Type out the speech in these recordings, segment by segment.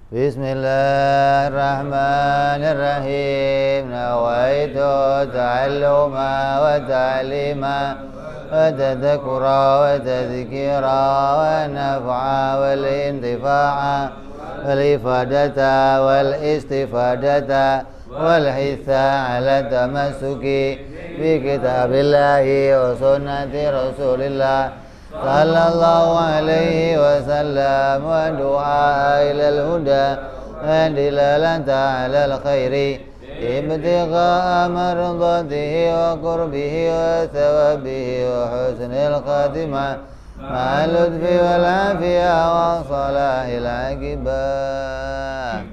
Bismillahirrahmanirrahim. Nawaitu ta'alluma wa ta'lima wa tadhakura wa tadhkira wa naf'a wal intifa'a wal ifadata wal istifadata wal hitha ala tamassuki bi kitabillahi wa sunnati rasulillah sallallahu alaihi wasallam wa du'a ilal huda wa dilalata alal khairi ibtigha'a mardatihi wa qurbihi wa thawabihi wa husnil khatimah ma'al lutfi wal afiyah wa salahil aqibah.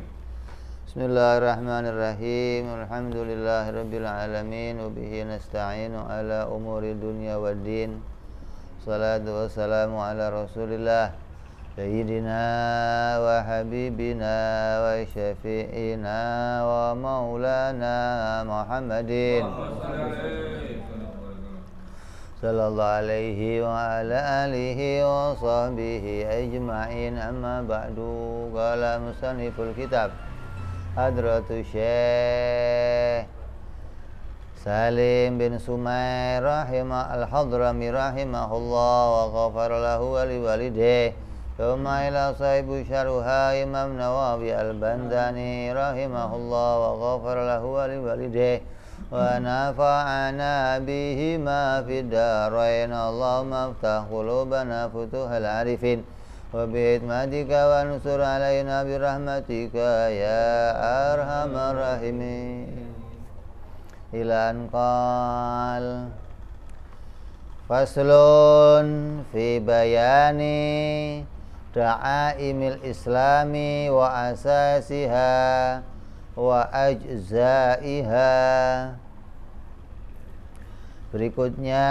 Bismillahirrahmanirrahim. Alhamdulillahi rabbil alamin wa bihi nasta'inu ala umuri dunya waddin. Salatu wassalamu ala rasulillah Sayyidina wa habibina wa syafi'ina wa maulana Muhammadin sallallahu alaihi wa ala alihi wa sahbihi ajma'in. Amma ba'du. Qala musanniful kitab Hadratu Syekh Salim bin Sumair al-Hadrami rahimahullah wa ghafar lahu wa liwalidayhi. Thumma ila sahibu syarha Imam Nawawi al-Bandani rahimahullah wa ghafar lahu wa liwalidayhi wa nafa'ana bihima fid darain. Allahumma aftah qulubana futuhal arifin wa bihikmatika wa nusur alaina birahmatika ya arhamar rahimin. Ilan qal faslun fi bayani da'aimil islami wa asasiha wa ajzaiha. Berikutnya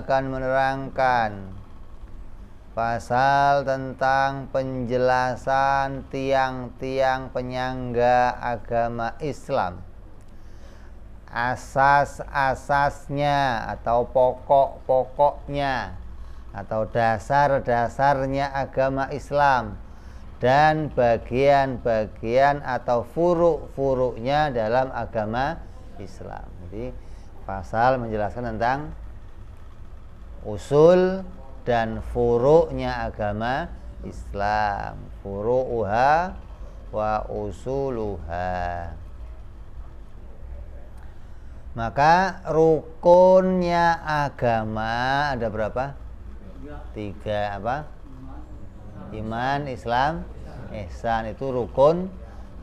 akan menerangkan pasal tentang penjelasan tiang-tiang penyangga agama Islam, asas-asasnya atau pokok-pokoknya atau dasar-dasarnya agama Islam dan bagian-bagian atau furuk-furuknya dalam agama Islam. Jadi pasal menjelaskan tentang usul dan furuknya agama Islam, furu'uha wa usuluha. Maka rukunnya agama ada berapa? 3 apa? Iman, Islam, ihsan. Itu rukun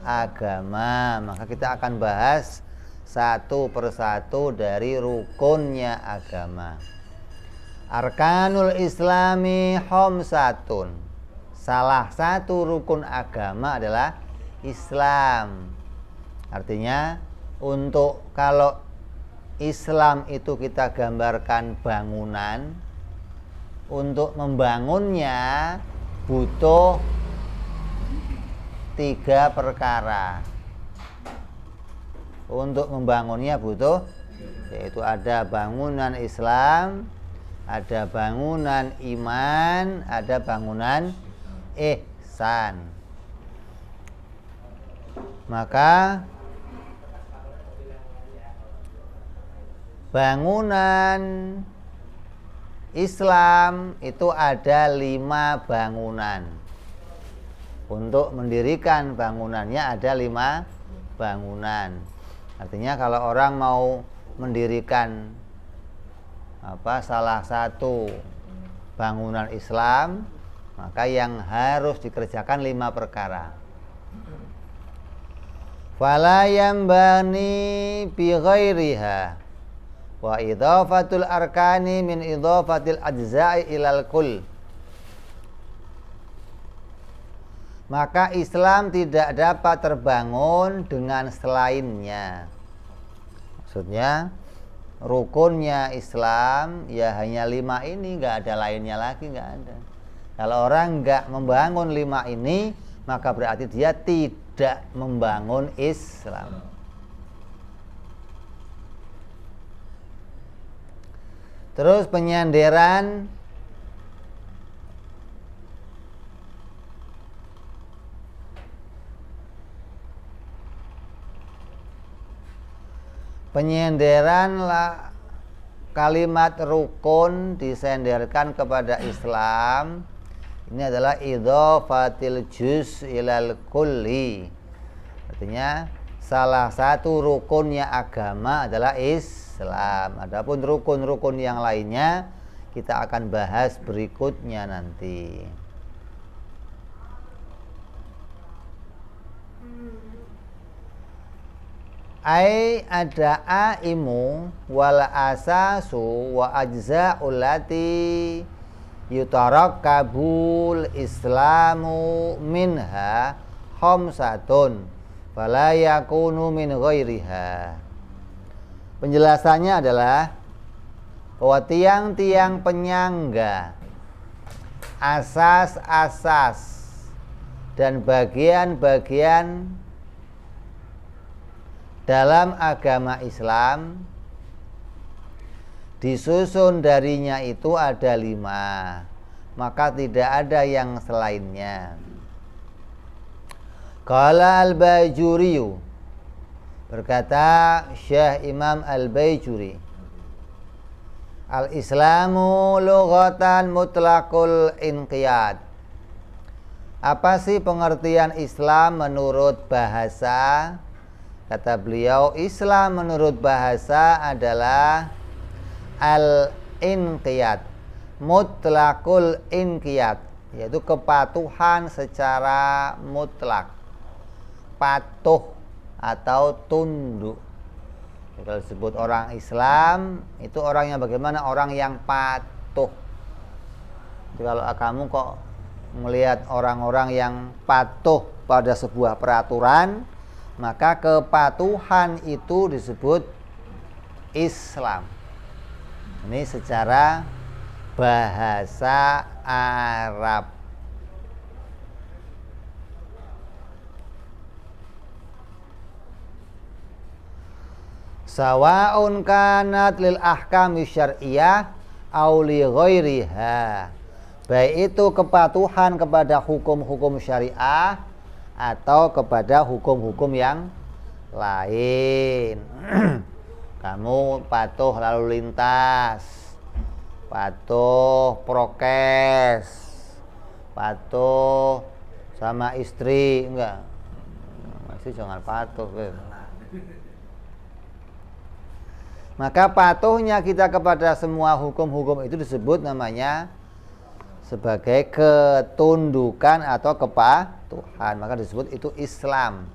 agama. Maka kita akan bahas satu persatu dari rukunnya agama. Arkanul Islami khamsatun. Salah satu rukun agama adalah Islam. Artinya untuk kalau Islam itu kita gambarkan bangunan, untuk membangunnya butuh 3 perkara. Untuk membangunnya butuh, yaitu ada bangunan Islam, ada bangunan iman, ada bangunan ihsan. Maka bangunan Islam itu ada 5 bangunan. Untuk mendirikan bangunannya ada 5 bangunan. Artinya kalau orang mau mendirikan salah satu bangunan Islam, maka yang harus dikerjakan 5 perkara. Fala yambani bi ghairiha wa idhafatul arkani min idhafatil ajza'i ilal kull. Maka Islam tidak dapat terbangun dengan selainnya. Maksudnya rukunnya Islam ya hanya 5 ini, nggak ada lainnya lagi, nggak ada. Kalau orang nggak membangun 5 ini, maka berarti dia tidak membangun Islam. Terus penyandaran Penyenderan kalimat rukun disenderkan kepada Islam ini adalah idhofatil juz ilal kulli. Artinya salah satu rukunnya agama adalah Islam. Adapun rukun-rukun yang lainnya kita akan bahas berikutnya nanti. Ai ada aimu wal asasu wa ajza'ul lati yutarakkabul islamu minha khamsatun fala yakunu min ghairiha. Penjelasannya adalah bahwa tiang-tiang penyangga, asas-asas dan bagian-bagian dalam agama Islam disusun darinya itu ada 5, maka tidak ada yang selainnya. Qala al-Bajuriyu, berkata Syekh Imam al-Bajuri, al-Islamu lughatan mutlaqul inqiyad. Apa sih pengertian Islam menurut bahasa? Kata beliau, Islam menurut bahasa adalah al-inqiyad, mutlaqul inqiyad, yaitu kepatuhan secara mutlak, patuh atau tunduk. Kalau disebut orang Islam, itu orang yang bagaimana? Orang yang patuh. Jadi kalau kamu kok melihat orang-orang yang patuh pada sebuah peraturan, maka kepatuhan itu disebut Islam. Ini secara bahasa Arab. Sawa'un kanat lil ahkami syar'iyyah aw li ghairiha. Baik itu kepatuhan kepada hukum-hukum syariah atau kepada hukum-hukum yang lain. Kamu patuh lalu lintas, patuh prokes, patuh sama istri, enggak, masih jangan patuh. Maka patuhnya kita kepada semua hukum-hukum itu disebut namanya sebagai ketundukan atau kepatuhan, maka disebut itu Islam.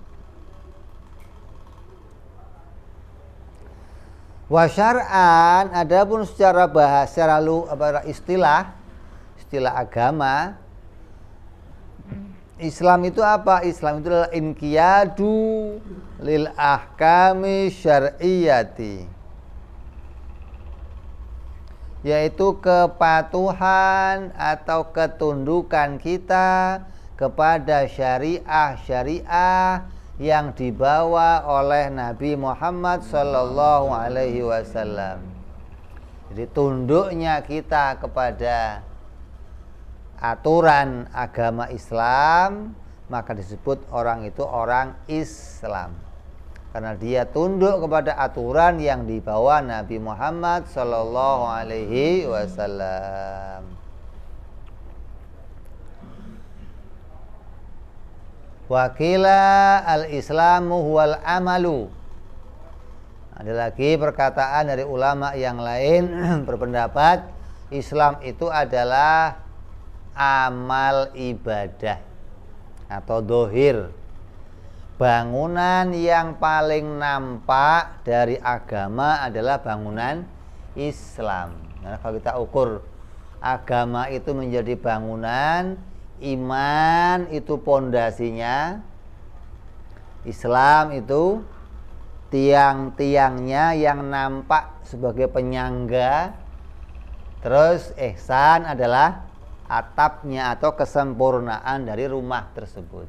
Wa syar'an, adapun secara bahasa lalu istilah agama, Islam itu apa? Islam itu adalah inqiyadu lil ahkami syar'iyyati, yaitu kepatuhan atau ketundukan kita kepada syariah-syariah yang dibawa oleh Nabi Muhammad sallallahu alaihi wasallam. Jadi tunduknya kita kepada aturan agama Islam, maka disebut orang itu orang Islam, karena dia tunduk kepada aturan yang dibawa Nabi Muhammad sallallahu alaihi wasallam. Wakila al-islamu huwal amalu. Ada lagi perkataan dari ulama yang lain berpendapat Islam itu adalah amal ibadah atau dohir, bangunan yang paling nampak dari agama adalah bangunan Islam. Nah, kalau kita ukur agama itu menjadi bangunan, iman itu pondasinya, Islam itu tiang-tiangnya yang nampak sebagai penyangga, terus ihsan adalah atapnya atau kesempurnaan dari rumah tersebut.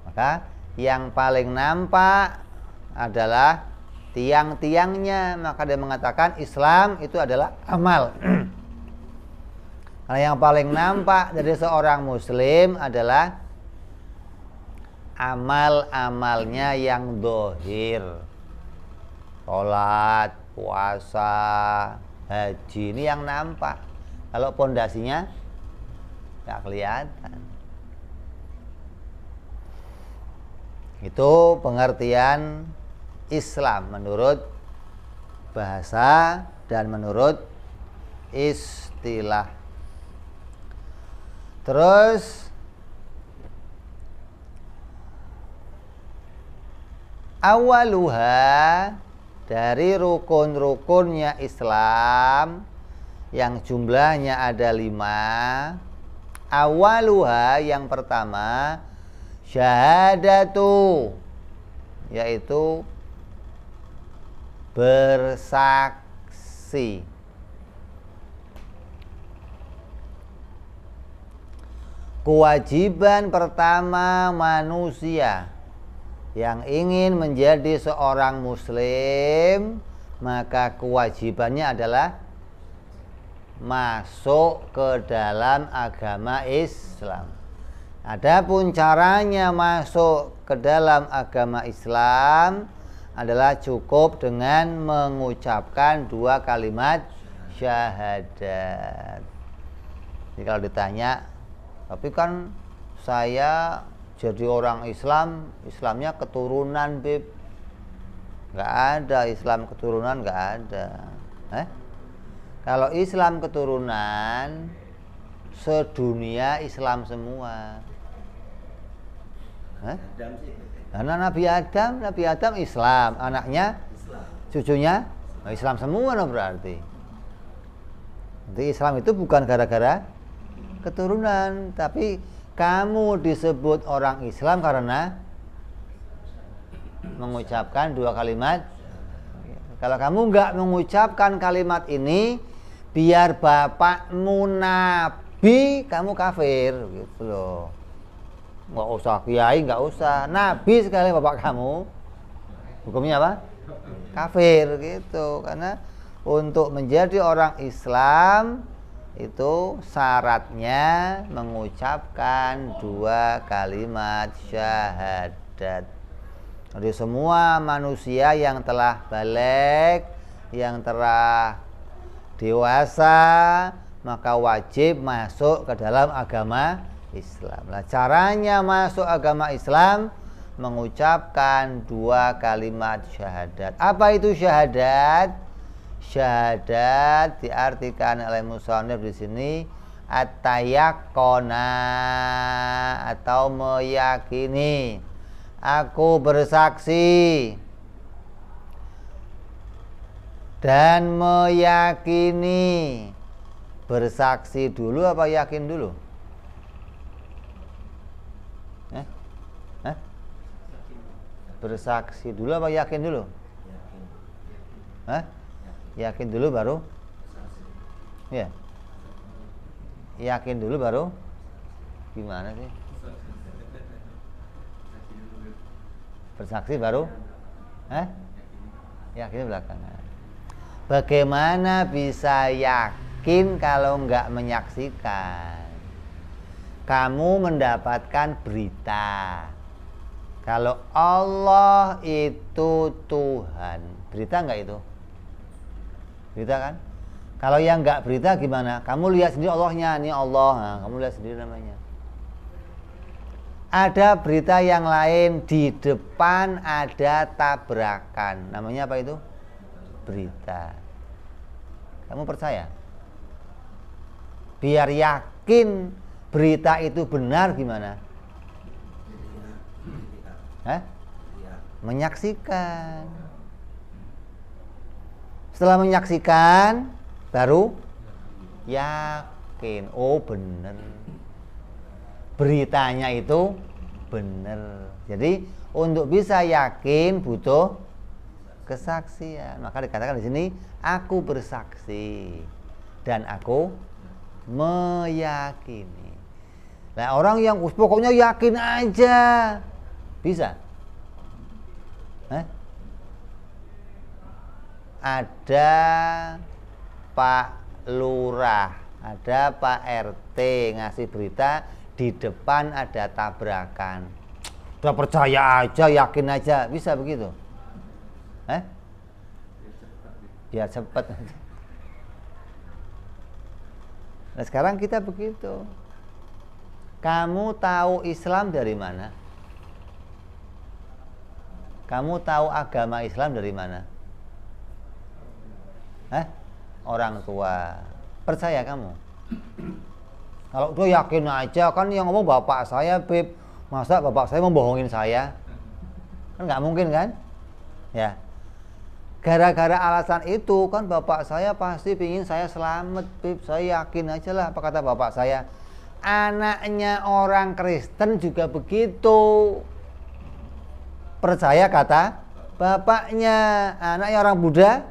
Maka yang paling nampak adalah tiang-tiangnya, maka dia mengatakan Islam itu adalah amal. Karena yang paling nampak dari seorang muslim adalah amal-amalnya yang dohir. sholat, puasa, haji, ini yang nampak. Kalau pondasinya nggak kelihatan. Itu pengertian Islam menurut bahasa dan menurut istilah. Terus awaluha, dari rukun-rukunnya Islam yang jumlahnya ada 5. Awaluha, yang pertama, syahadatu, yaitu bersaksi. Kewajiban pertama manusia yang ingin menjadi seorang muslim, maka kewajibannya adalah masuk ke dalam agama Islam. Adapun caranya masuk ke dalam agama Islam adalah cukup dengan mengucapkan 2 kalimat syahadat. Jadi kalau ditanya, tapi kan saya jadi orang Islam, Islamnya keturunan, Bib. Nggak ada Islam keturunan, nggak ada. Kalau Islam keturunan, sedunia Islam semua. Karena Nabi Adam Islam, anaknya, cucunya Islam semua, no, berarti. Jadi Islam itu bukan gara-gara keturunan, tapi kamu disebut orang Islam karena mengucapkan 2 kalimat. Kalau kamu nggak mengucapkan kalimat ini, biar bapakmu nabi, kamu kafir, gitu loh. Nggak usah kiai, nggak usah nabi sekali bapak kamu, hukumnya apa? Kafir, gitu. Karena untuk menjadi orang Islam itu syaratnya mengucapkan 2 kalimat syahadat. Jadi semua manusia yang telah baligh, yang telah dewasa, maka wajib masuk ke dalam agama Islam. Nah, caranya masuk agama Islam mengucapkan 2 kalimat syahadat. Apa itu syahadat? Syahadat diartikan oleh musannif di sini at-tayaqqona, atau meyakini. Aku bersaksi dan meyakini. Bersaksi dulu apa yakin dulu? Bersaksi dulu apa yakin dulu? Yakin dulu baru? Ya. Yakin dulu baru? Gimana sih? Bersaksi baru? Yakin belakangan. Bagaimana bisa yakin kalau nggak menyaksikan? Kamu mendapatkan berita kalau Allah itu Tuhan. Berita nggak itu? Berita kan? Kalau yang nggak berita gimana? Kamu lihat sendiri Allahnya, ini Allah. Nah, kamu lihat sendiri namanya. Ada berita yang lain, di depan ada tabrakan. Namanya apa itu? Berita. Kamu percaya? Biar yakin berita itu benar gimana? Menyaksikan. Setelah menyaksikan, baru yakin. Oh, benar. Beritanya itu benar. Jadi untuk bisa yakin butuh kesaksian. Maka dikatakan di sini, aku bersaksi dan aku meyakini. Nah, orang yang pokoknya yakin aja bisa? Ada Pak Lurah, ada Pak RT ngasih berita di depan ada tabrakan. Udah percaya aja, yakin aja, bisa begitu? biar cepet. Nah sekarang kita begitu. Kamu tahu Islam dari mana? Kamu tahu agama Islam dari mana? Orang tua. Percaya kamu? Kalau tuh yakin aja, kan yang ngomong bapak saya, Beb. Masa bapak saya membohongin saya? Kan nggak mungkin kan? Ya. Gara-gara alasan itu kan bapak saya pasti pingin saya selamat, Beb. Saya yakin aja lah apa kata bapak saya. Anaknya orang Kristen juga begitu. Percaya kata bapaknya. Anaknya orang Buddha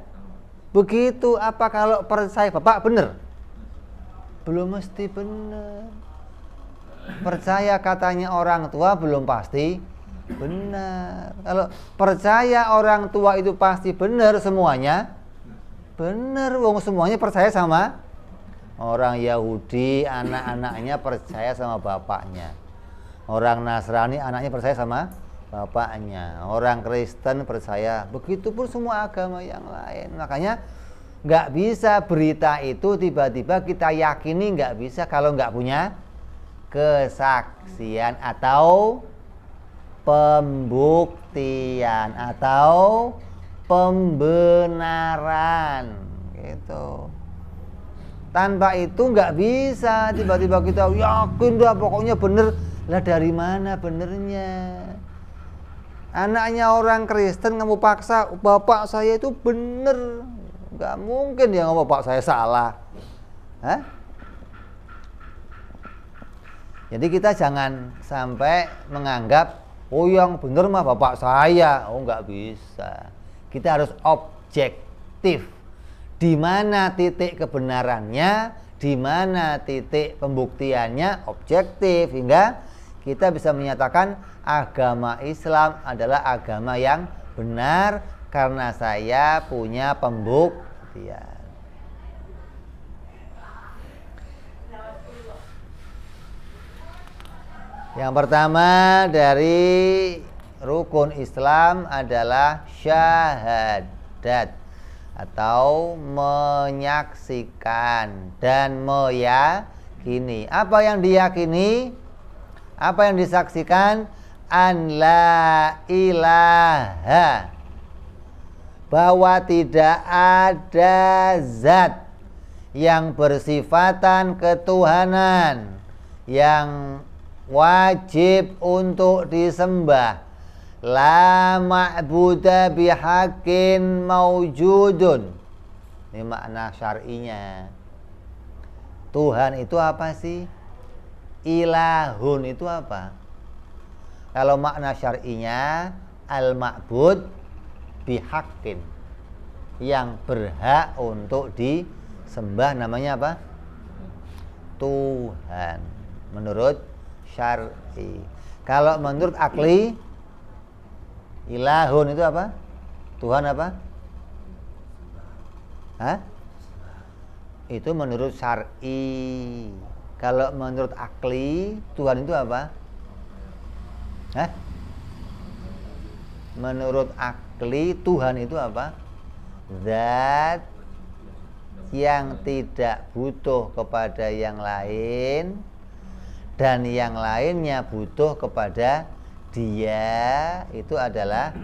begitu. Apa kalau percaya bapak benar? Belum mesti benar. Percaya katanya orang tua belum pasti benar. Kalau percaya orang tua itu pasti benar semuanya, benar. Wong semuanya percaya sama orang Yahudi, anak-anaknya percaya sama bapaknya. Orang Nasrani anaknya percaya sama bapaknya. Orang Kristen percaya. Begitupun semua agama yang lain. Makanya nggak bisa berita itu tiba-tiba kita yakini, nggak bisa kalau nggak punya kesaksian atau pembuktian atau pembenaran gitu. Tanpa itu nggak bisa tiba-tiba kita yakin dah pokoknya bener. Lah dari mana benernya? Anaknya orang Kristen kamu paksa bapak saya itu bener. Nggak mungkin dia ngomong bapak saya salah. Jadi kita jangan sampai menganggap oh yang bener mah bapak saya. Oh nggak bisa. Kita harus objektif. Di mana titik kebenarannya, di mana titik pembuktiannya, objektif hingga kita bisa menyatakan agama Islam adalah agama yang benar karena saya punya pembuktian. Yang pertama dari rukun Islam adalah syahadat atau menyaksikan dan meyakini. Apa yang diyakini? Apa yang disaksikan? An la ilaha, bahwa tidak ada zat yang bersifatan ketuhanan yang wajib untuk disembah, la ma'buda bihaqqin maujudun. Ini makna syar'inya. Tuhan itu apa sih? Ilahun itu apa? Kalau makna syar'inya al-ma'bud bihaqqin, yang berhak untuk disembah namanya apa? Tuhan menurut syar'i. Kalau menurut akli, ilahun itu apa? Tuhan apa? Itu menurut syar'i. Kalau menurut akli, Tuhan itu apa? Menurut akli, Tuhan itu apa? Zat yang tidak butuh kepada yang lain dan yang lainnya butuh kepada dia, itu adalah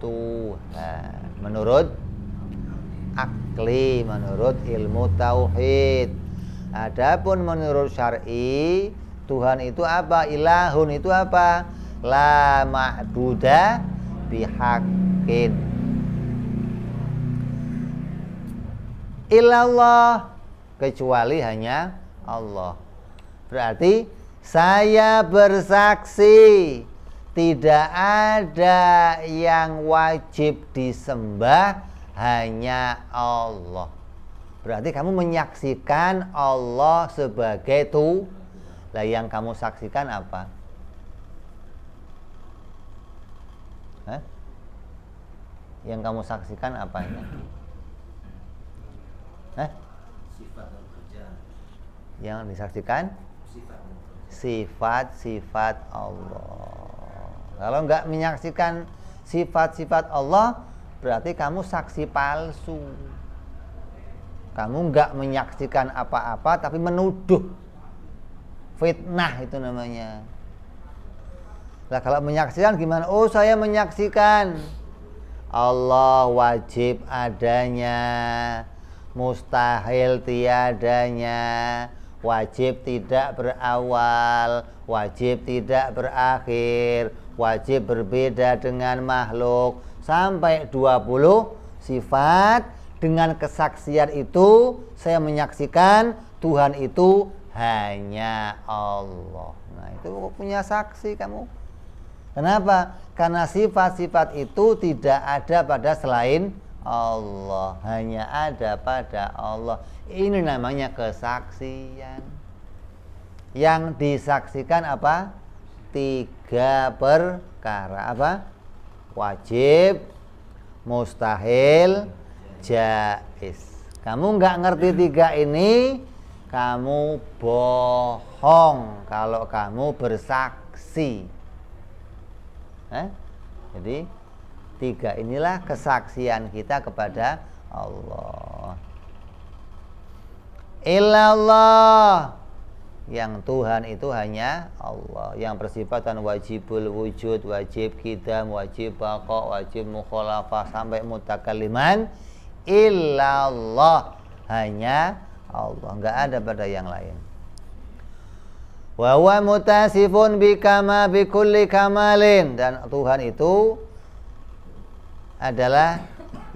Tuhan menurut akli, menurut ilmu tauhid. Adapun menurut syar'i, Tuhan itu apa? Ilahun itu apa? La ma'buda bihaqqin illallah, kecuali hanya Allah. Berarti saya bersaksi tidak ada yang wajib disembah, hanya Allah. Berarti kamu menyaksikan Allah sebagai Tuhan. Lah yang kamu saksikan apa? Yang kamu saksikan apanya? Sifat dan kerjaan. Yang disaksikan? Sifat-sifat Allah. Kalau nggak menyaksikan sifat-sifat Allah, berarti kamu saksi palsu. Kamu nggak menyaksikan apa-apa tapi menuduh. Fitnah itu namanya. Lah kalau menyaksikan gimana? Oh, saya menyaksikan Allah wajib adanya, mustahil tiadanya, wajib tidak berawal, wajib tidak berakhir, wajib berbeda dengan makhluk, sampai 20 sifat. Dengan kesaksian itu saya menyaksikan Tuhan itu hanya Allah. Nah, itu punya saksi kamu. Kenapa? Karena sifat-sifat itu tidak ada pada selain Allah, hanya ada pada Allah. Ini namanya kesaksian. Yang disaksikan apa? 3 perkara. Apa? Wajib, mustahil, jaiz. Kamu nggak ngerti 3 ini, kamu bohong kalau kamu bersaksi. Jadi 3 inilah kesaksian kita kepada Allah. Illallah, yang Tuhan itu hanya Allah, yang bersifatan wajibul wujud, wajib qidam, wajib baqa, wajib mukhalafah sampai mutakalliman. Illallah, hanya Allah, enggak ada pada yang lain. Wa huwa mutasifun bikama bikulli kamalin, dan Tuhan itu adalah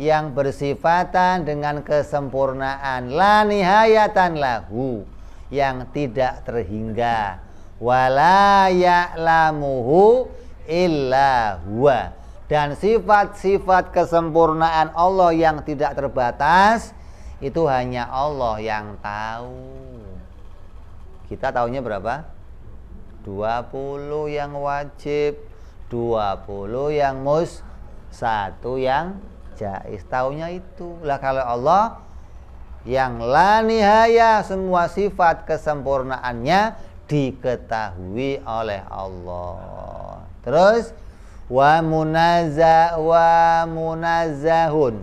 yang bersifatan dengan kesempurnaan, la nihayatan lahu, yang tidak terhingga, wala ya'lamuhu illa huwa, dan sifat-sifat kesempurnaan Allah yang tidak terbatas itu hanya Allah yang tahu. Kita tahunya berapa? 20 yang wajib, 20 yang 1 yang jaiz. Tahunya itu. Lah kalau Allah yang la nihaya, semua sifat kesempurnaannya diketahui oleh Allah. Terus wa munazzahun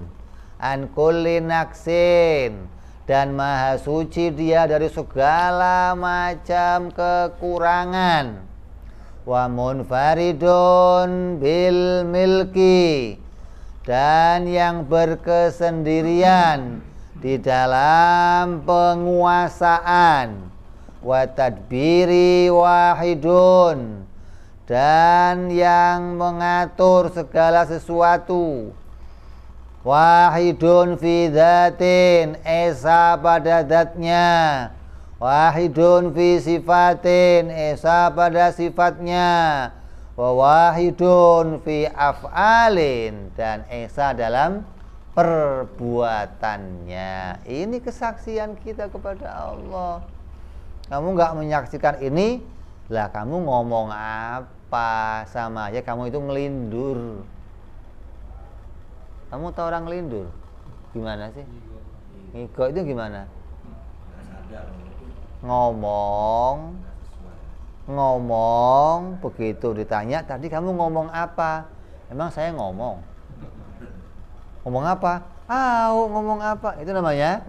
an kulli naqsin, dan maha suci dia dari segala macam kekurangan. Wa munfaridun bil milki, dan yang berkesendirian di dalam penguasaan. Wa tadbiri wahidun, dan yang mengatur segala sesuatu. Wahidun fi dzatin, esa pada zatnya. Wahidun fi sifatin, esa pada sifatnya. Wa wahidun fi af'alin, dan esa dalam perbuatannya. Ini kesaksian kita kepada Allah. Kamu nggak menyaksikan ini, lah kamu ngomong apa? Sama aja kamu itu ngelindur. Kamu tahu orang ngelindur? Gimana sih? Ngigo itu gimana? Ngomong begitu ditanya, tadi kamu ngomong apa? Emang saya ngomong apa? Ngomong apa? Itu namanya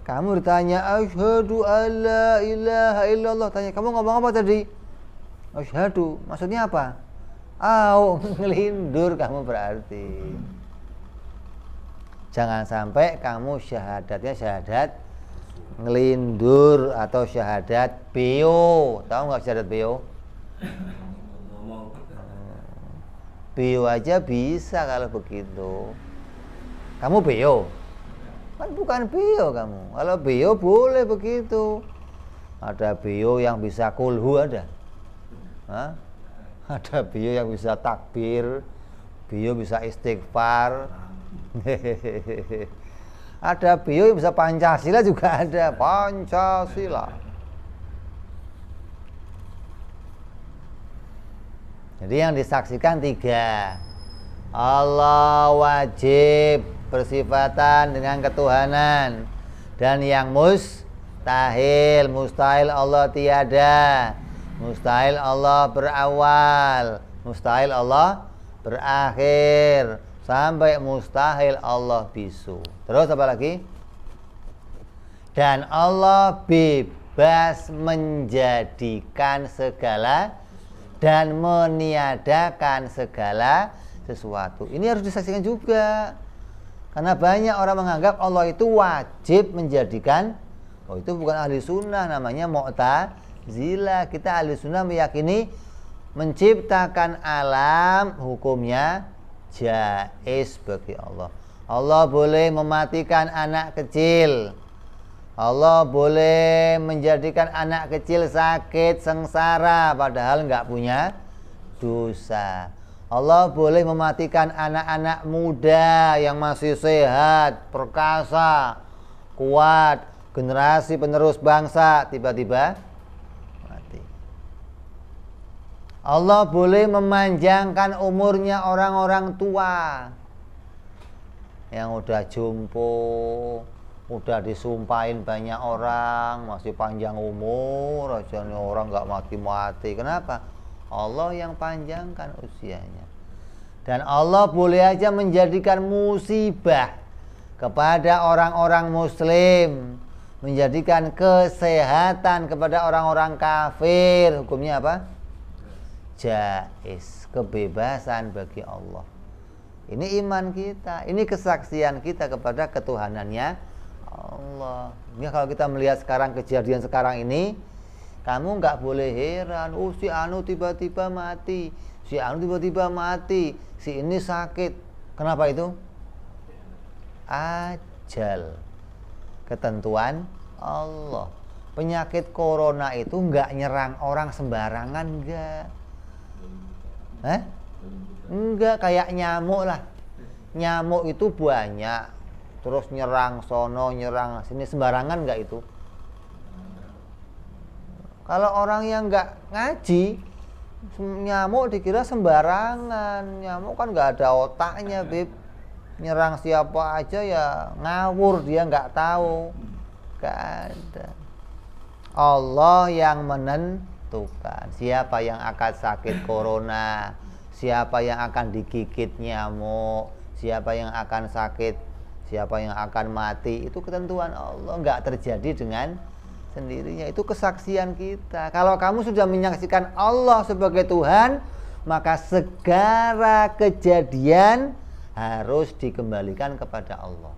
kamu ditanya asyhadu alla ilaha illallah, tanya kamu ngomong apa tadi? Asyhadu, maksudnya apa? Ngelindur kamu berarti. Jangan sampai kamu syahadatnya syahadat ngelindur atau syahadat beo. Tahu nggak syahadat beo? Beo aja bisa kalau begitu. Kamu beo? Kan bukan beo kamu. Kalau beo boleh begitu. Ada beo yang bisa kulhu ada. Ada beo yang bisa takbir, beo bisa istighfar. Ada beo yang bisa Pancasila juga ada. Pancasila. Jadi yang disaksikan 3. Allah wajib bersifatan dengan ketuhanan, dan yang mustahil Allah tiada, mustahil Allah berawal, mustahil Allah berakhir, sampai mustahil Allah bisu. Terus apa lagi? Dan Allah bebas menjadikan segala dan meniadakan segala sesuatu. Ini harus disaksikan juga. Karena banyak orang menganggap Allah itu wajib menjadikan. Oh, itu bukan ahli sunnah, namanya Mu'tazilah. Kita ahli sunnah meyakini menciptakan alam hukumnya jaiz bagi Allah. Allah boleh mematikan anak kecil. Allah boleh menjadikan anak kecil sakit, sengsara, padahal nggak punya dosa. Allah boleh mematikan anak-anak muda yang masih sehat, perkasa, kuat, generasi penerus bangsa, tiba-tiba mati. Allah boleh memanjangkan umurnya orang-orang tua yang udah jompo, udah disumpahin banyak orang, masih panjang umur aja nih orang nggak mati-mati. Kenapa? Allah yang panjangkan usianya. Dan Allah boleh aja menjadikan musibah kepada orang-orang muslim, menjadikan kesehatan kepada orang-orang kafir. Hukumnya apa? Jaiz, kebebasan bagi Allah. Ini iman kita, ini kesaksian kita kepada ketuhanannya Allah. Ini kalau kita melihat sekarang kejadian sekarang ini, kamu nggak boleh heran. Oh, si anu tiba-tiba mati, si anu tiba-tiba mati, si ini sakit. Kenapa itu? Ajal, ketentuan Allah. Penyakit corona itu nggak nyerang orang sembarangan, enggak. Enggak, kayak nyamuk lah. Nyamuk itu banyak, terus nyerang sono, nyerang sini, sembarangan enggak itu? Kalau orang yang enggak ngaji, nyamuk dikira sembarangan. Nyamuk kan enggak ada otaknya, Bib. Nyerang siapa aja ya ngawur, dia enggak tahu. Enggak ada. Allah yang menentukan siapa yang akan sakit corona, siapa yang akan digigit nyamuk, siapa yang akan sakit, siapa yang akan mati. Itu ketentuan Allah, enggak terjadi dengan sendirinya. Itu kesaksian kita. Kalau kamu sudah menyaksikan Allah sebagai Tuhan, maka segala kejadian harus dikembalikan kepada Allah.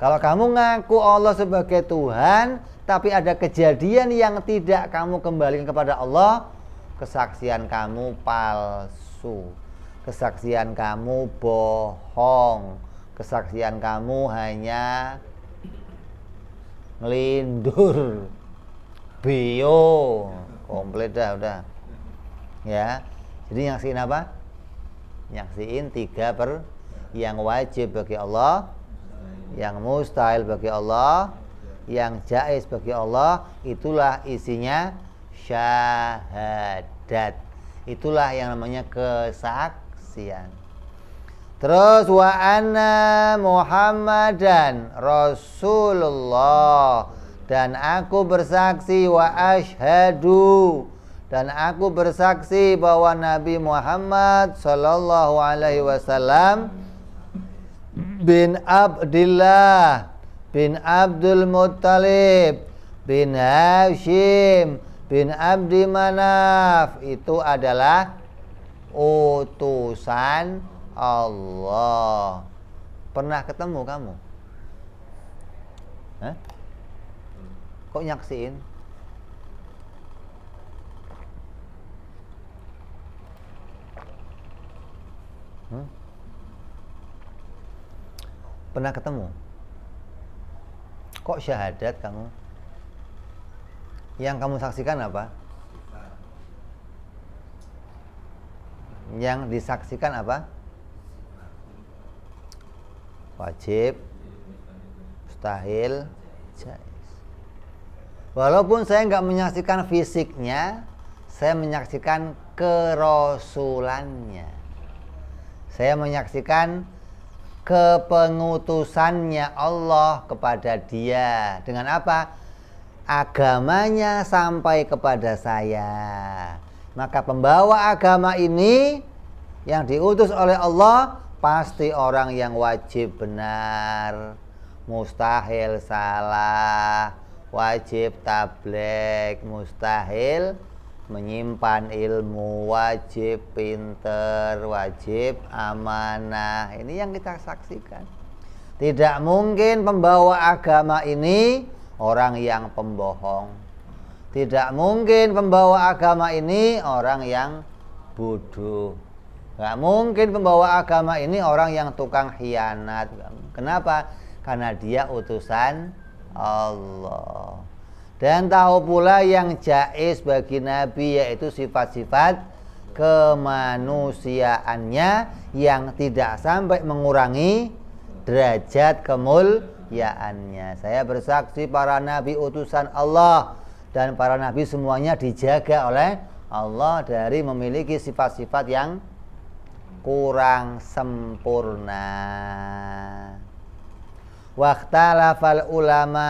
Kalau kamu ngaku Allah sebagai Tuhan, tapi ada kejadian yang tidak kamu kembalikan kepada Allah, kesaksian kamu palsu, kesaksian kamu bohong, kesaksian kamu hanya ngelindur, bio, komplit dah udah. Ya, jadi nyaksiin apa? Nyaksiin 3 yang wajib bagi Allah, yang mustahil bagi Allah, yang jaiz bagi Allah. Itulah isinya syahadat. Itulah yang namanya kesaksian. Terus wa anna Muhammadan Rasulullah, dan aku bersaksi, wa asyhadu, dan aku bersaksi bahwa Nabi Muhammad sallallahu alaihi wasallam bin Abdillah bin Abdul Muttalib bin Hashim bin Abdi Manaf itu adalah utusan Allah. Pernah ketemu kamu? Hah? Kok nyaksiin? Pernah ketemu? Kok syahadat kamu? Yang kamu saksikan apa? Yang disaksikan apa? Wajib, mustahil, jaiz. Walaupun saya nggak menyaksikan fisiknya, saya menyaksikan kerasulannya. Saya menyaksikan kepengutusannya Allah kepada dia. Dengan apa? Agamanya sampai kepada saya. Maka pembawa agama ini yang diutus oleh Allah pasti orang yang wajib benar, mustahil salah, wajib tablek, mustahil menyimpan ilmu, wajib pinter, wajib amanah. Ini yang kita saksikan. Tidak mungkin pembawa agama ini orang yang pembohong. Tidak mungkin pembawa agama ini orang yang bodoh. Gak mungkin pembawa agama ini orang yang tukang khianat. Kenapa? Karena dia utusan Allah. Dan tahu pula yang jaiz bagi Nabi, yaitu sifat-sifat kemanusiaannya yang tidak sampai mengurangi derajat kemuliaannya. Saya bersaksi para Nabi utusan Allah, dan para Nabi semuanya dijaga oleh Allah dari memiliki sifat-sifat yang kurang sempurna. Waqtalafal ulama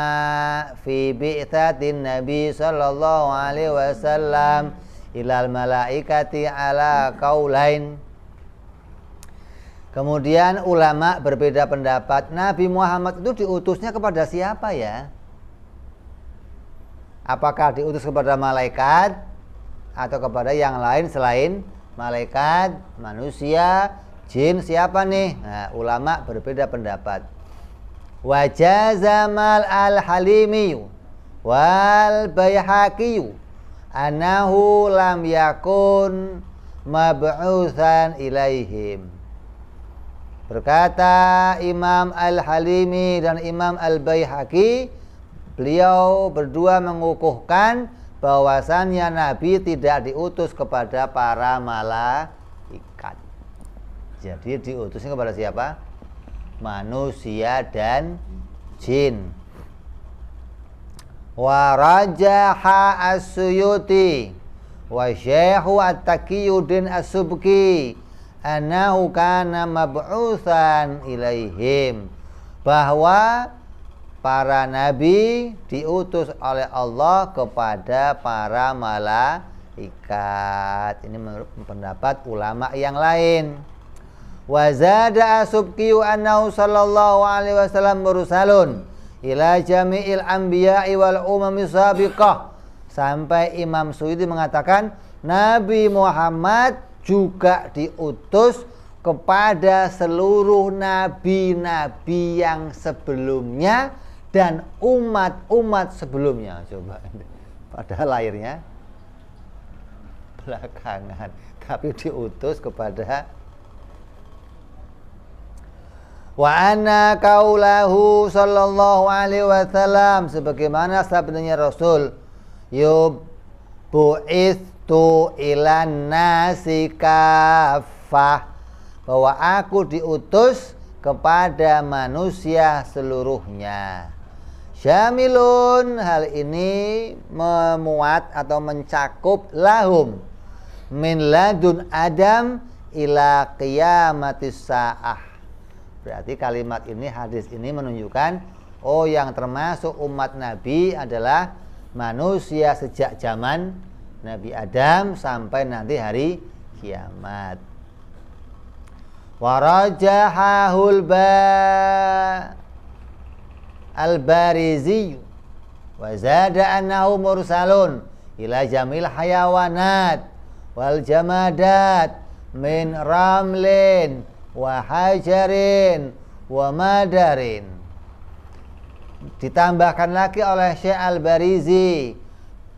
fi bi'tsatin Nabi sallallahu alaihi wasallam ilal malaikati ala qaulain. Kemudian ulama berbeda pendapat, Nabi Muhammad itu diutusnya kepada siapa ya? Apakah diutus kepada malaikat atau kepada yang lain selain malaikat, manusia, jin, siapa nih? Nah, ulama berbeda pendapat. Wajazamal al-Halimi wal Baihaqi annahu lam yakun mab'utsan ilaihim. Berkata Imam Al-Halimi dan Imam Al-Baihaqi, beliau berdua mengukuhkan bahwasannya Nabi tidak diutus kepada para malaikat. Jadi diutusnya kepada siapa? Manusia dan jin. Wa rajaha as-Suyuti wa Syekhu At-Taqiyuddin As-Subki annahu kana mab'utsan ilaihim, bahwa para nabi diutus oleh Allah kepada para malaikat. Ini menurut pendapat ulama yang lain. Wa zada As-Subki annahu sallallahu alaihi wasallam mursalun ila jami'il anbiya'i wal umami sabiqah. Sampai Imam Suyuti mengatakan Nabi Muhammad juga diutus kepada seluruh nabi-nabi yang sebelumnya dan umat-umat sebelumnya. Coba, padahal lahirnya belakangan, tapi diutus kepada. Wa anna qaulahu sallallahu alaihi wasallam, sebagaimana sabdanya Rasul, bu'istu ilan nasi kafah, bahwa aku diutus kepada manusia seluruhnya. Syamilun, hal ini memuat atau mencakup lahum min ladun Adam ila qiyamatis sa'ah. Berarti kalimat ini, hadis ini menunjukkan, oh yang termasuk umat Nabi adalah manusia sejak zaman Nabi Adam sampai nanti hari kiamat. Warajahahul al-Barizi wa zada annahu mursalun ila jamil hayawanat wal jamadat min ramlin wa hajarin wa madarin. Ditambahkan lagi oleh Syekh Al-Barizi,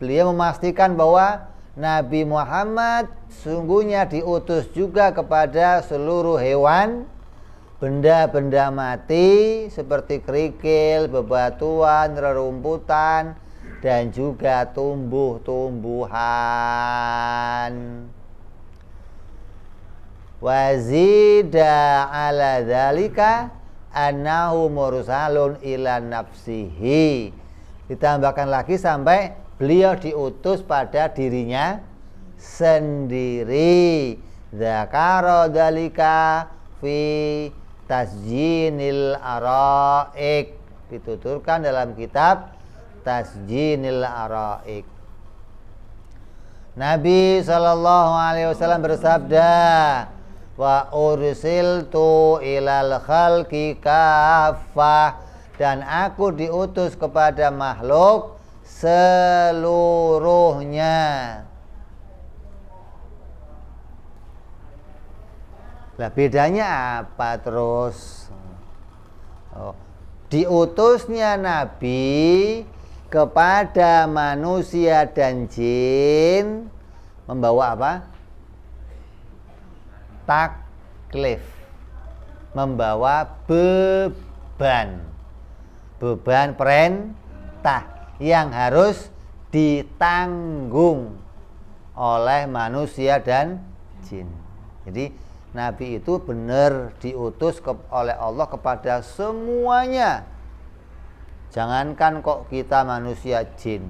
beliau memastikan bahwa Nabi Muhammad sungguhnya diutus juga kepada seluruh hewan, benda-benda mati seperti kerikil, bebatuan, rerumputan, dan juga tumbuh-tumbuhan. Wazida ala dzalika annahu mursalun ila nafsihi. Ditambahkan lagi sampai beliau diutus pada dirinya sendiri. Dzakara dzalika fi tasjinil araik, dituturkan dalam kitab Tasjinil Araik. Nabi sallallahu alaihi wasallam bersabda, wa ursiltu ilal khalqi kaffah, dan aku diutus kepada makhluk seluruhnya. Lah bedanya apa terus? Diutusnya Nabi kepada manusia dan jin membawa apa? Taklif, membawa beban perintah yang harus ditanggung oleh manusia dan jin. Jadi Nabi itu benar diutus oleh Allah kepada semuanya. Jangankan kok kita manusia, jin.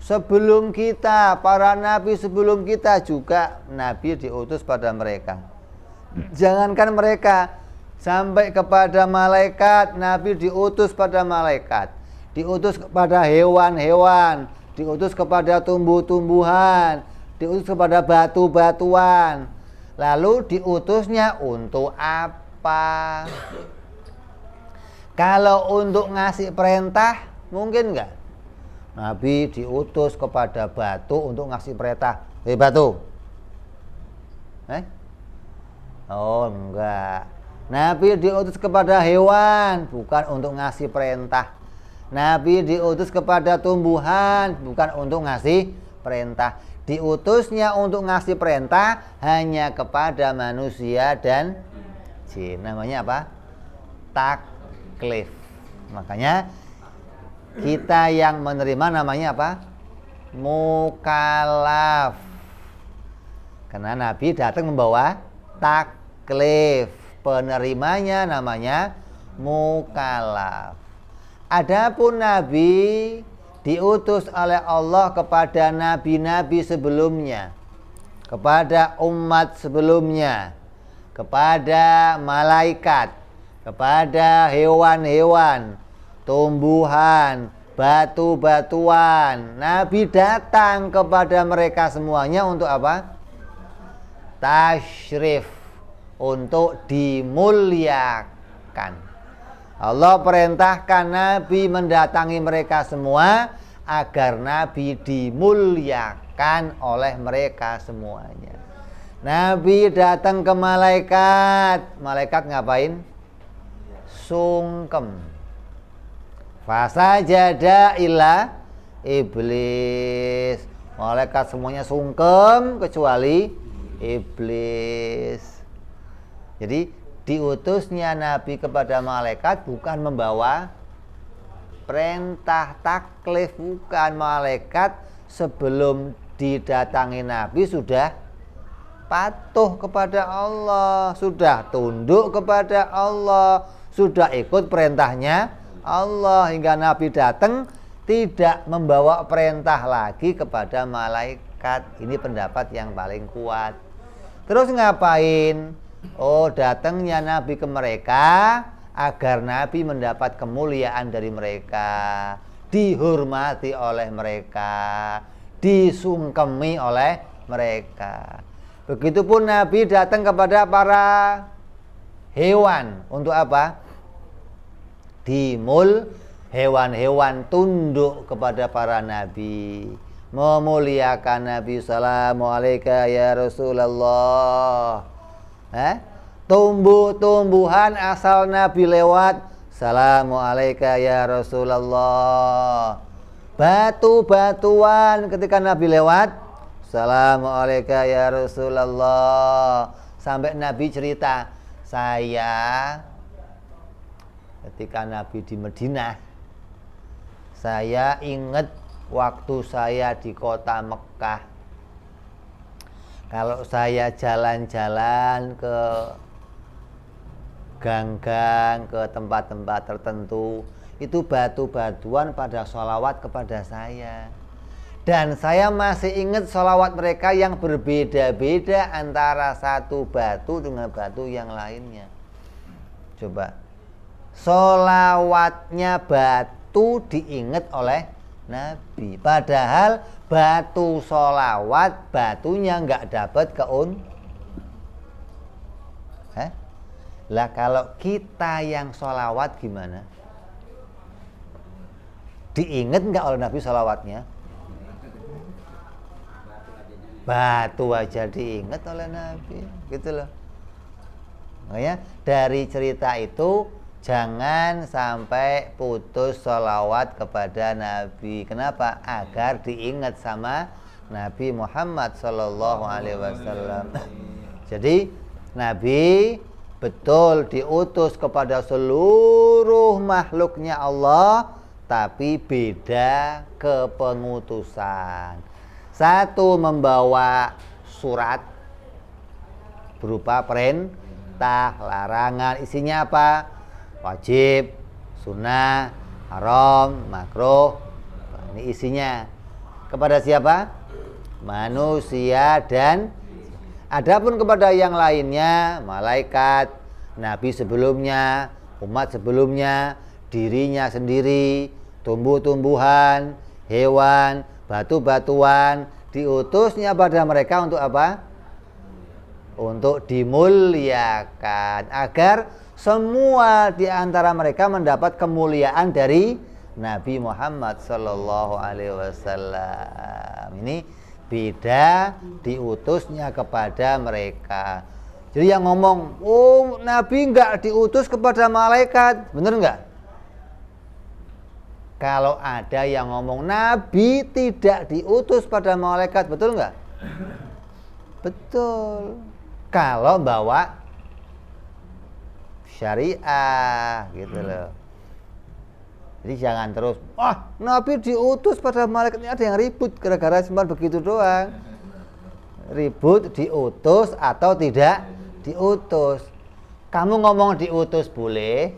Sebelum kita, para nabi sebelum kita juga Nabi diutus pada mereka. Jangankan mereka, sampai kepada malaikat Nabi diutus pada malaikat, diutus kepada hewan-hewan, diutus kepada tumbuh-tumbuhan, diutus kepada batu-batuan. Lalu diutusnya untuk apa? Kalau untuk ngasih perintah, mungkin enggak? Nabi diutus kepada batu untuk ngasih perintah. Batu. Oh enggak. Nabi diutus kepada hewan, bukan untuk ngasih perintah. Nabi diutus kepada tumbuhan, bukan untuk ngasih perintah. Diutusnya untuk ngasih perintah hanya kepada manusia dan jin. Namanya apa? Taklif. Makanya kita yang menerima namanya apa? Mukallaf. Karena Nabi datang membawa taklif. Penerimanya namanya mukallaf. Adapun Nabi diutus oleh Allah kepada nabi-nabi sebelumnya, kepada umat sebelumnya, kepada malaikat, kepada hewan-hewan, tumbuhan, batu-batuan. Nabi datang kepada mereka semuanya untuk apa? Tasyrif, untuk dimuliakan. Allah perintahkan Nabi mendatangi mereka semua agar Nabi dimuliakan oleh mereka semuanya. Nabi datang ke malaikat. Malaikat ngapain? Sungkem. Fasajada illa iblis. Malaikat semuanya sungkem kecuali iblis. Jadi diutusnya Nabi kepada malaikat bukan membawa perintah taklif, bukan. Malaikat sebelum didatangi Nabi sudah patuh kepada Allah, sudah tunduk kepada Allah, sudah ikut perintahnya Allah, hingga Nabi datang tidak membawa perintah lagi kepada malaikat. Ini pendapat yang paling kuat. Terus ngapain? Oh, datangnya Nabi ke mereka agar Nabi mendapat kemuliaan dari mereka, dihormati oleh mereka, disungkemi oleh mereka. Begitupun Nabi datang kepada para hewan. Untuk apa? Hewan-hewan tunduk kepada para nabi, memuliakan Nabi. Assalamualaikum ya Rasulullah. Tumbuh-tumbuhan asal Nabi lewat, Assalamualaikum ya Rasulullah. Batu-batuan ketika Nabi lewat, Assalamualaikum ya Rasulullah. Sampai Nabi cerita, saya ketika Nabi di Madinah, saya ingat waktu saya di kota Mekah. Kalau saya jalan-jalan ke gang-gang, ke tempat-tempat tertentu, itu batu-batuan pada sholawat kepada saya. Dan saya masih ingat sholawat mereka yang berbeda-beda antara satu batu dengan batu yang lainnya. Coba, sholawatnya batu diingat oleh Nabi, padahal batu sholawat batunya nggak dapat Lah kalau kita yang sholawat gimana? Diingat nggak oleh Nabi sholawatnya? Batu aja diingat oleh Nabi, gitu loh. Makanya dari cerita itu jangan sampai putus sholawat kepada Nabi. Kenapa? Agar diingat sama Nabi Muhammad Sallallahu Alaihi Wasallam. Jadi Nabi betul diutus kepada seluruh makhluknya Allah, tapi beda kepengutusan. Satu membawa surat berupa perintah, larangan, isinya apa? Wajib, sunnah, haram, makruh. Ini isinya. Kepada siapa? Manusia dan adapun kepada yang lainnya, malaikat, nabi sebelumnya, umat sebelumnya, dirinya sendiri, tumbuh-tumbuhan, hewan, batu-batuan, diutusnya pada mereka untuk apa? Untuk dimuliakan, agar semua di antara mereka mendapat kemuliaan dari Nabi Muhammad Sallallahu Alaihi Wasallam. Ini beda diutusnya kepada mereka. Jadi yang ngomong, oh Nabi enggak diutus kepada malaikat, bener enggak? Kalau ada yang ngomong Nabi tidak diutus pada malaikat, betul enggak? Betul. Kalau bawa syariah gitu loh. Jadi jangan terus, Nabi diutus pada malaikat. Ini ada yang ribut gara-gara cuma begitu doang. Ribut diutus atau tidak diutus. Kamu ngomong diutus boleh,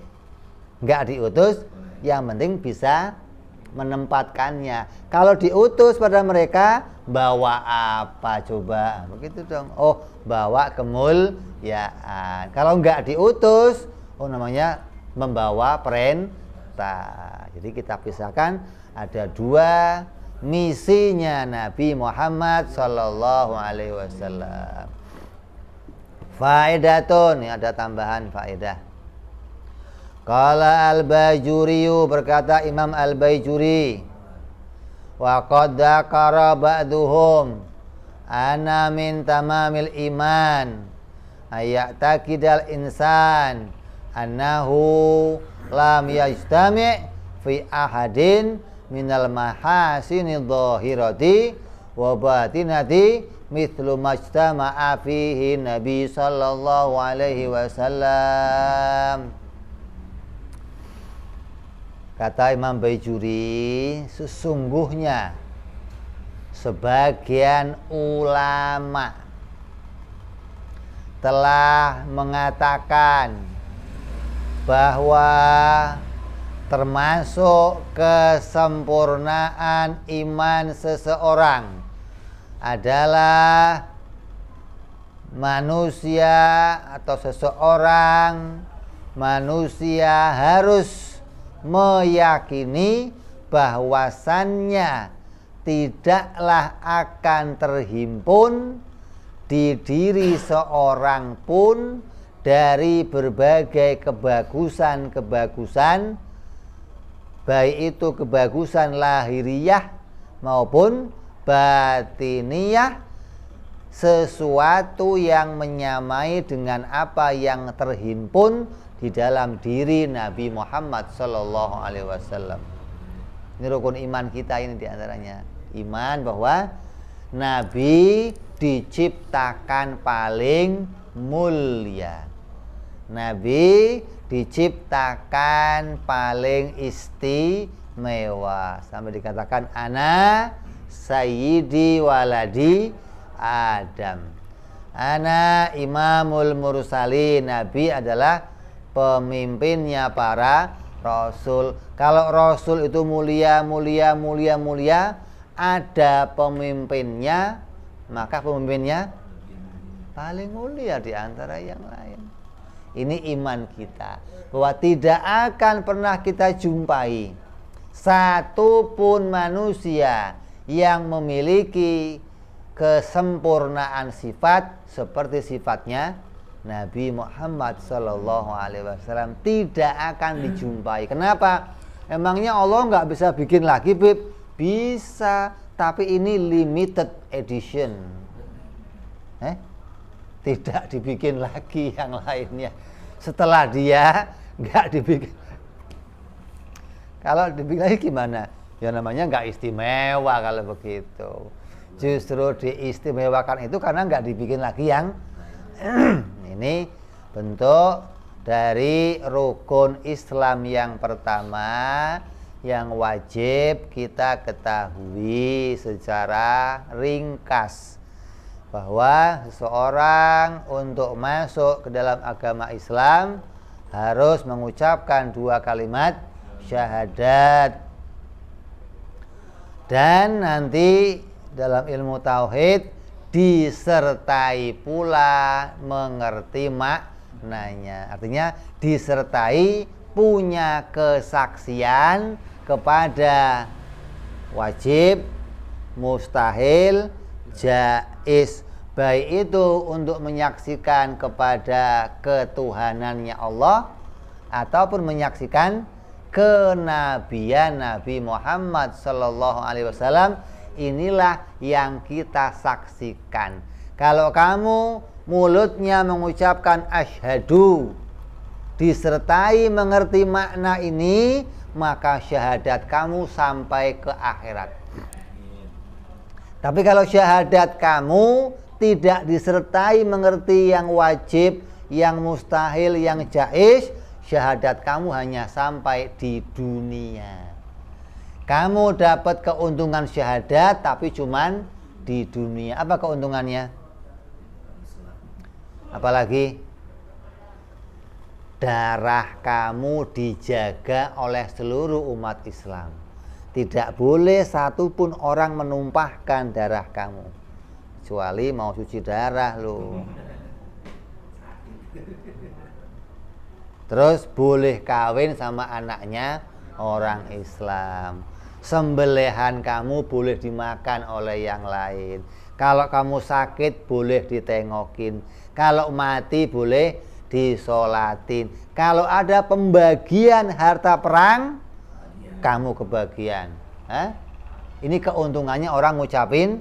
enggak diutus, yang penting bisa menempatkannya. Kalau diutus pada mereka, bawa apa coba? Begitu dong. Oh, bawa kemuliaan. Kalau enggak diutus, namanya membawa perintah. Jadi kita pisahkan, ada dua misinya Nabi Muhammad Sallallahu Alaihi Wasallam. Faedatun, ini ada tambahan faedah. Qala al-Bajuriyu, berkata Imam al-Bajuri, wa qad dzakara ba'duhum ana min tamamil iman ayatakidal insan annahu lam yajtami' fi ahadin minal mahasini dhahirati wa batinati mithlu majtama'a fihi Nabi sallallahu alaihi wasallam. Kata Imam Bajuri, sesungguhnya sebagian ulama telah mengatakan bahwa termasuk kesempurnaan iman seseorang adalah manusia atau seseorang manusia harus meyakini bahwasannya tidaklah akan terhimpun di diri seorang pun dari berbagai kebagusan-kebagusan, baik itu kebagusan lahiriah maupun batiniyah, sesuatu yang menyamai dengan apa yang terhimpun di dalam diri Nabi Muhammad Sallallahu Alaihi Wasallam. Ini rukun iman kita ini diantaranya. Iman bahwa Nabi diciptakan paling mulia. Nabi diciptakan paling istimewa. Sampai dikatakan ana sayyidi waladi Adam. Ana imamul mursalin. Nabi adalah pemimpinnya para rasul. Kalau rasul itu mulia, ada pemimpinnya, maka pemimpinnya paling mulia di antara yang lain. Ini iman kita, bahwa tidak akan pernah kita jumpai satu pun manusia yang memiliki kesempurnaan sifat seperti sifatnya Nabi Muhammad Sallallahu Alaihi Wasallam tidak akan dijumpai. Kenapa? Emangnya Allah nggak bisa bikin lagi, Bib? Bisa, tapi ini limited edition. Tidak dibikin lagi yang lainnya. Setelah dia nggak dibikin. Kalau dibikin lagi gimana? Ya namanya nggak istimewa kalau begitu. Justru diistimewakan itu karena nggak dibikin lagi yang ini bentuk dari rukun Islam yang pertama yang wajib kita ketahui secara ringkas, bahwa seseorang untuk masuk ke dalam agama Islam harus mengucapkan 2 kalimat syahadat. Dan nanti dalam ilmu tauhid disertai pula mengerti maknanya. Artinya disertai punya kesaksian kepada wajib, mustahil, jaiz, baik itu untuk menyaksikan kepada ketuhanannya Allah ataupun menyaksikan kenabian Nabi Muhammad Sallallahu Alaihi Wasallam. Inilah yang kita saksikan. Kalau kamu mulutnya mengucapkan asyhadu disertai mengerti makna ini, maka syahadat kamu sampai ke akhirat. Tapi kalau syahadat kamu tidak disertai mengerti yang wajib, yang mustahil, yang jaiz, syahadat kamu hanya sampai di dunia. Kamu dapat keuntungan syahadat tapi cuman di dunia. Apa keuntungannya? Apalagi darah kamu dijaga oleh seluruh umat Islam. Tidak boleh satupun orang menumpahkan darah kamu, kecuali mau cuci darah loh. Terus boleh kawin sama anaknya orang Islam. Sembelihan kamu boleh dimakan oleh yang lain. Kalau kamu sakit boleh ditengokin. Kalau mati boleh disolatin. Kalau ada pembagian harta perang, kamu kebagian. Ini keuntungannya orang ngucapin,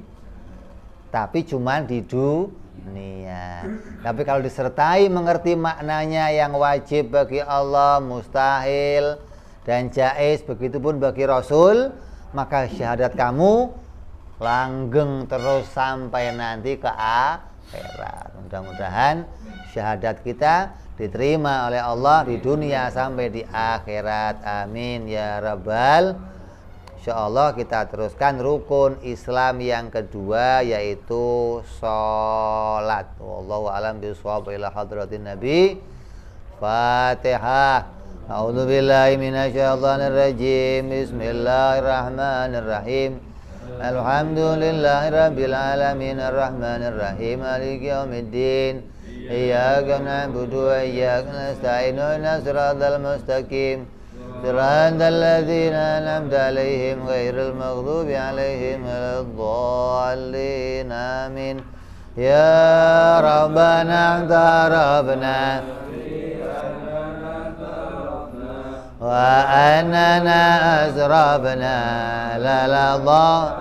tapi cuman di dunia. Tapi kalau disertai mengerti maknanya yang wajib bagi Allah, mustahil dan jaiz, begitupun bagi Rasul, maka syahadat kamu langgeng terus sampai nanti ke akhirat. Mudah-mudahan syahadat kita diterima oleh Allah di dunia sampai di akhirat. Amin ya rabbal. Insyaallah kita teruskan rukun Islam yang kedua, yaitu sholat. Wallahu a'lam bishawab. Ila hadratin Nabi. Fatihah. A'udzu billahi minasyaitonir rajim. Bismillahirrahmanirrahim. Alhamdulillahi rabbil alamin arrahmanir rahim maliki yaumiddin. Iyyaka na'budu wa iyyaka nasta'in ihdinas siratal mustaqim. Siratal ladzina an'amta 'alaihim ghairil maghdubi 'alaihim waladdallin. Amin. Ya Rabbana tarabna wa annana asrabna laladha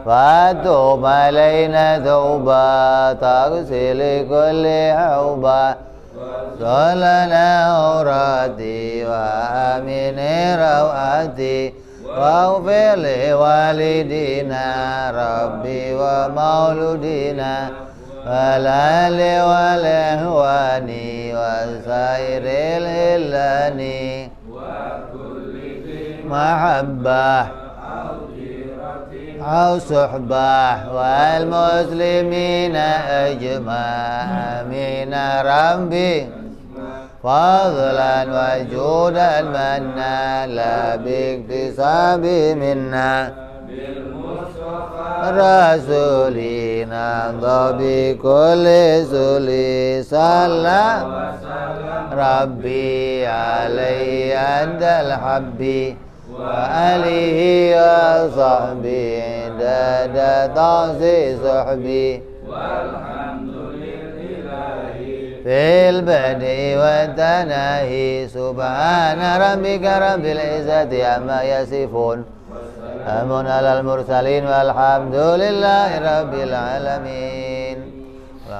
fatub alaina tauba taghsil kulli hauba salana urati wa amini rawati wa ufir li walidina rabbi wa mauludina walali walihwani wa sairil hillani mahabbah au suhbah wal muslimina ajma' amina rabbi fadlan wa judan manna la biktisabi minna rasulina dhabi kulli suli salam rabbi alaihi andal habbi wa alihi wa sahbihi dada ta'zi suhbi walhamdulillahi fil badi wa tanahi subhana rabbika rabbil izzati amma yasifun amun alal mursalin walhamdulillahi rabbil alamin.